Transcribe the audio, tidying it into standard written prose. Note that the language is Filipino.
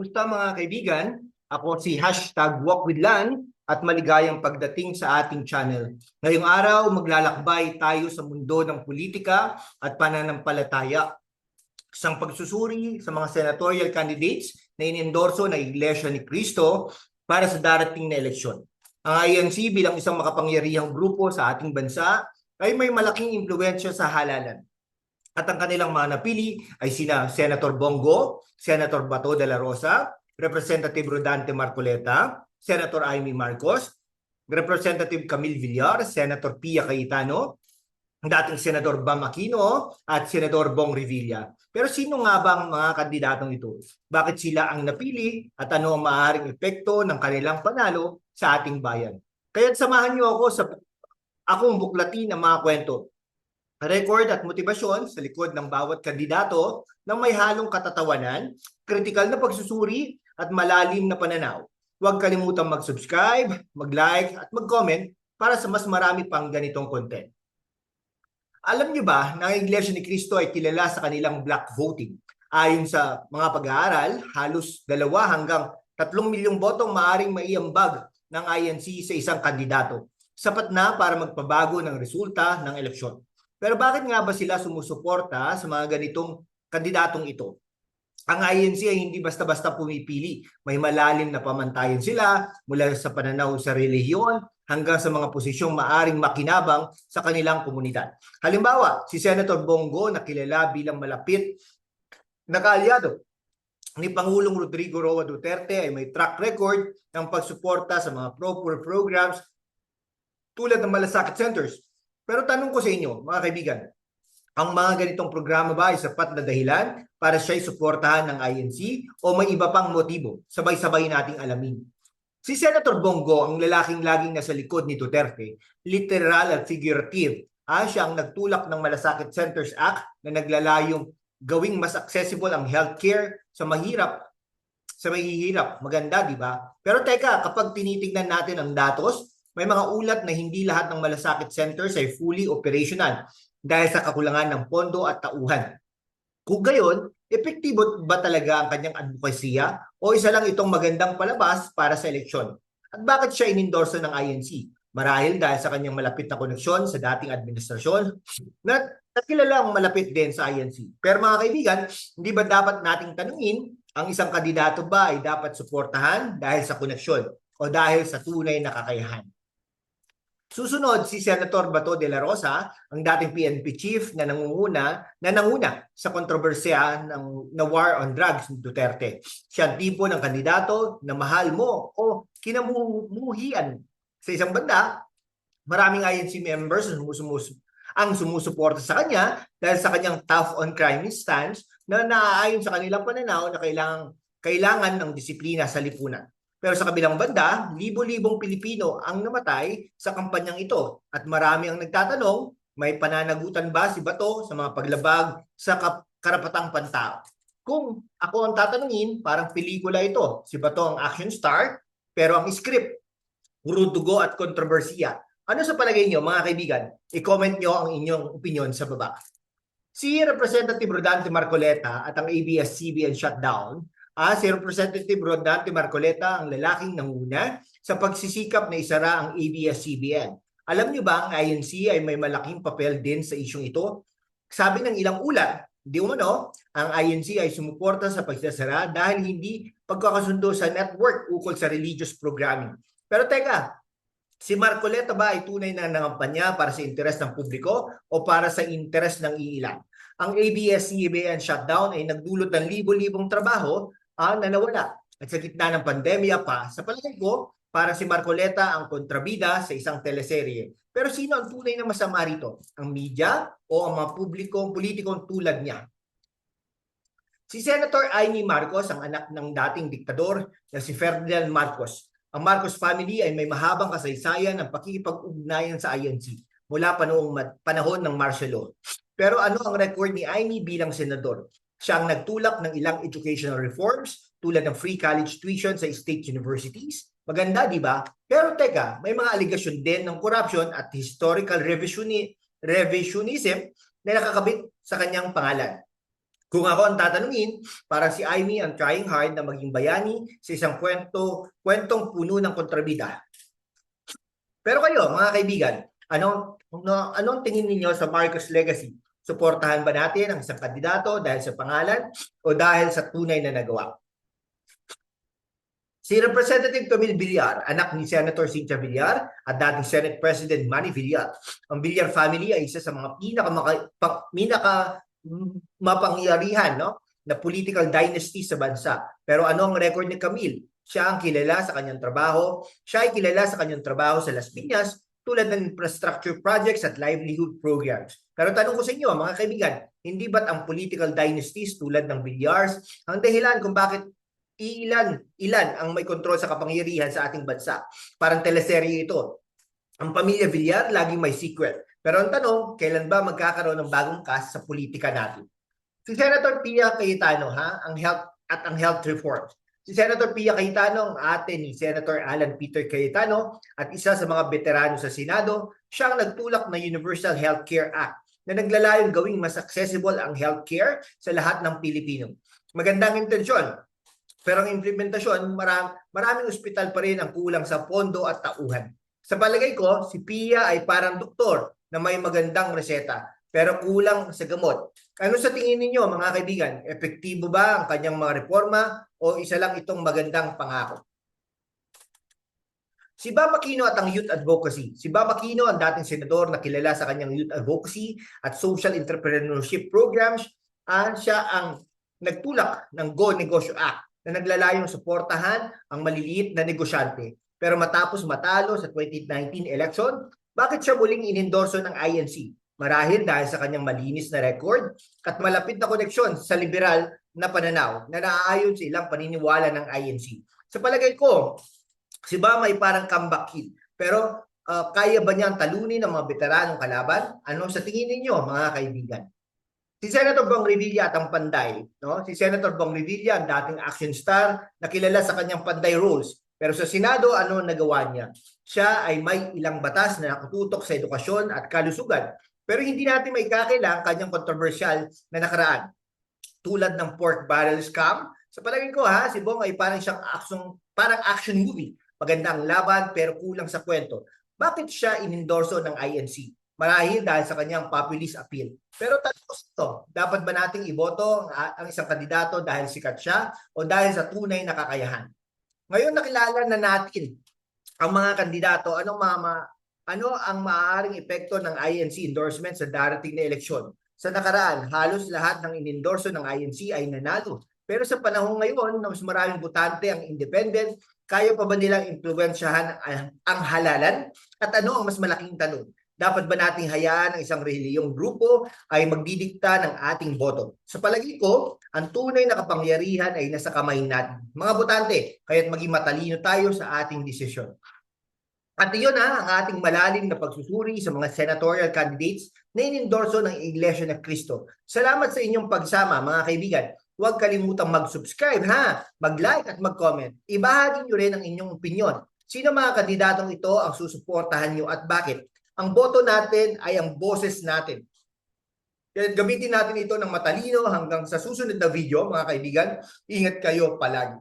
Kumusta mga kaibigan? Ako si #WalkWithLan at maligayang pagdating sa ating channel. Ngayong araw, maglalakbay tayo sa mundo ng politika at pananampalataya. Isang pagsusuri sa mga senatorial candidates na inendorso ng Iglesia ni Cristo para sa darating na eleksyon. Ang INC bilang isang makapangyarihang grupo sa ating bansa ay may malaking impluwensya sa halalan. At ang kanilang mga napili ay sina Senator Bongo, Senator Bato de la Rosa, Representative Rodante Marcoleta, Senator Amy Marcos, Representative Camille Villar, Senator Pia Cayetano, dating Senador Bam Aquino at Senador Bong Revilla. Pero sino nga ba ang mga kandidatong ito? Bakit sila ang napili at ano ang maaaring epekto ng kanilang panalo sa ating bayan? Kaya samahan niyo ako sa akong buklatin ng mga kwento, record at motibasyon sa likod ng bawat kandidato na may halong katatawanan, kritikal na pagsusuri at malalim na pananaw. Huwag kalimutang mag-subscribe, mag-like at mag-comment para sa mas marami pang ganitong content. Alam niyo ba na ang Iglesia ni Cristo ay kilala sa kanilang block voting? Ayon sa mga pag-aaral, halos 2 hanggang 3 milyong botong maaring maiambag ng INC sa isang kandidato. Sapat na para magpabago ng resulta ng eleksyon. Pero bakit nga ba sila sumusuporta sa mga ganitong kandidatong ito? Ang INC ay hindi basta-basta pumipili. May malalim na pamantayan sila mula sa pananaw sa relihiyon hanggang sa mga posisyong maaring makinabang sa kanilang komunidad. Halimbawa, si Senator Bongo na kilala bilang malapit na kaalyado ni Pangulong Rodrigo Roa Duterte ay may track record ng pagsuporta sa mga pro-poor programs tulad ng malasakit centers. Pero tanong ko sa inyo, mga kaibigan, ang mga ganitong programa ba ay sapat na dahilan para siya'y suportahan ng INC o may iba pang motibo? Sabay-sabay nating alamin. Si Senator Bongo, ang lalaking laging nasa likod ni Duterte, literal at figurative, siya ang nagtulak ng Malasakit Centers Act na naglalayong gawing mas accessible ang healthcare sa mahihirap. Maganda, di ba? Pero teka, kapag tinitingnan natin ang datos, may mga ulat na hindi lahat ng malasakit centers ay fully operational dahil sa kakulangan ng pondo at tauhan. Kung gayon, epektibo ba talaga ang kanyang advokasya o isa lang itong magandang palabas para sa eleksyon? At bakit siya inendorso ng INC? Marahil dahil sa kanyang malapit na koneksyon sa dating administrasyon na kilala ang malapit din sa INC. Pero mga kaibigan, hindi ba dapat nating tanungin ang isang kandidato ba ay dapat suportahan dahil sa koneksyon o dahil sa tunay na kakayahan? Susunod si Senator Bato de la Rosa, ang dating PNP chief na nanguna sa kontrobersya na war on drugs ni Duterte. Siya ang tipo ng kandidato na mahal mo o kinamuhian. Sa isang banda, maraming INC members ang sumusuporta sa kanya dahil sa kanyang tough on crime stance na naaayon sa kanilang pananaw na kailangan ng disiplina sa lipunan. Pero sa kabilang banda, libo-libong Pilipino ang namatay sa kampanyang ito at marami ang nagtatanong, may pananagutan ba si Bato sa mga paglabag sa karapatang pantao? Kung ako ang tatanungin, parang pelikula ito. Si Bato ang action star, pero ang script, puro dugo at kontrobersiya. Ano sa palagay niyo, mga kaibigan? I-comment niyo ang inyong opinion sa baba. Si Representative Rodante Marcoleta at ang ABS-CBN shutdown, si Representative Rodante Marcoleta ang lalaking nanguna sa pagsisikap na isara ang ABS-CBN. Alam niyo ba ang INC ay may malaking papel din sa isyong ito? Sabi ng ilang ulat, di umano, ang INC ay sumuporta sa pagsasara dahil hindi pagkakasundo sa network ukol sa religious programming. Pero teka, si Marcoleta ba ay tunay na nangampanya para sa interes ng publiko o para sa interes ng iilan? Ang ABS-CBN shutdown ay nagdulot ng libo-libong trabaho na nawala. At sa gitna ng pandemya pa, sa palagay ko, para si Marcoleta ang kontrabida sa isang teleserye. Pero sino ang tunay na masama rito? Ang media o ang mga politikong tulad niya? Si Senator Amy Marcos, ang anak ng dating diktador na si Ferdinand Marcos. Ang Marcos family ay may mahabang kasaysayan ng pakikipag-ugnayan sa INC mula panahon ng martial law. Pero ano ang record ni Amy bilang senador? Siya ang nagtulak ng ilang educational reforms tulad ng free college tuition sa state universities. Maganda, di ba? Pero teka, may mga aligasyon din ng corruption at historical revisionism na nakakabit sa kanyang pangalan. Kung ako ang tatanungin, parang si Amy ang trying hard na maging bayani sa isang kwentong puno ng kontrabida. Pero kayo, mga kaibigan, anong tingin ninyo sa Marcos legacy? Suportahan ba natin ang isang kandidato dahil sa pangalan o dahil sa tunay na nagawa? Si Representative Camille Villar, anak ni Senator Cynthia Villar at dating Senate President Manny Villar. Ang Villar family ay isa sa mga pinaka mapangyarihan, no, na political dynasty sa bansa. Pero ano ang record ni Camille? Siya ang kilala sa kanyang trabaho. Siya ay kilala sa kanyang trabaho sa Las Piñas tulad ng infrastructure projects at livelihood programs. Pero tanong ko sa inyo, mga kaibigan, hindi ba't ang political dynasties tulad ng Villars ang dahilan kung bakit ilan ang may kontrol sa kapangyarihan sa ating bansa? Parang teleserye ito. Ang pamilya Villar laging may secret. Pero ang tanong, kailan ba magkakaroon ng bagong cast sa politika natin? Si Senator Pia Cayetano, ang health reform. Si Senator Pia Cayetano, ang ate ni Senator Alan Peter Cayetano at isa sa mga veterano sa Senado, siya ang nagtulak ng Universal Healthcare Act na naglalayong gawing mas accessible ang healthcare sa lahat ng Pilipino. Magandang intensyon, pero ang implementasyon, maraming ospital pa rin ang kulang sa pondo at tauhan. Sa palagay ko, si Pia ay parang doktor na may magandang reseta pero kulang sa gamot. Ano sa tingin ninyo, mga kaibigan? Epektibo ba ang kanyang mga reforma o isa lang itong magandang pangako? Si Bam Aquino at ang youth advocacy. Si Bam Aquino ang dating senador na kilala sa kanyang youth advocacy at social entrepreneurship programs. Siya ang nagtulak ng Go Negosyo Act na naglalayong suportahan ang maliliit na negosyante. Pero matapos matalo sa 2019 election, bakit siya muling inendorso ng INC? Marahil dahil sa kanyang malinis na record at malapit na koneksyon sa liberal na pananaw na naaayon sa ilang paniniwala ng INC. Sa palagay ko, si Bam ay parang comeback kid. Pero kaya ba niyang talunin ang mga veteranong kalaban? Ano sa tingin ninyo, mga kaibigan? Si Senator Bong Revilla at ang Panday, no? Si Senator Bong Revilla ang dating action star na kilala sa kanyang Panday roles. Pero sa Senado, ano nagawa niya? Siya ay may ilang batas na nakatutok sa edukasyon at kalusugan. Pero hindi natin may kakilang kanyang controversial na nakaraan. Tulad ng pork barrel scam. Sa palagay ko si Bong ay parang action movie. Maganda ang laban pero kulang sa kwento. Bakit siya inendorso ng INC? Marahil dahil sa kanyang populist appeal. Pero tanong ko ito, dapat ba nating iboto ang isang kandidato dahil sikat siya o dahil sa tunay na kakayahan? Ngayon nakilala na natin ang mga kandidato, ano ang maaaring epekto ng INC endorsement sa darating na eleksyon? Sa nakaraan, halos lahat ng inendorso ng INC ay nanalo. Pero sa panahon ngayon na mas maraming botante ang independent, kaya pa ba nilang impluwensyahan ang halalan? At ano ang mas malaking tanong? Dapat ba nating hayaan ang isang reliyong grupo ay magdidikta ng ating boto? Sa palagi ko, ang tunay na kapangyarihan ay nasa kamay natin. Mga botante, kaya't maging matalino tayo sa ating desisyon. At iyon ang ating malalim na pagsusuri sa mga senatorial candidates na inendorso ng Iglesia ng Cristo. Salamat sa inyong pagsama, mga kaibigan. Huwag kalimutang mag-subscribe, mag-like at mag-comment. Ibahagi nyo rin ang inyong opinion. Sino mga kandidatong ito ang susuportahan nyo at bakit? Ang boto natin ay ang boses natin. Kaya gamitin natin ito ng matalino hanggang sa susunod na video, mga kaibigan. Ingat kayo palagi.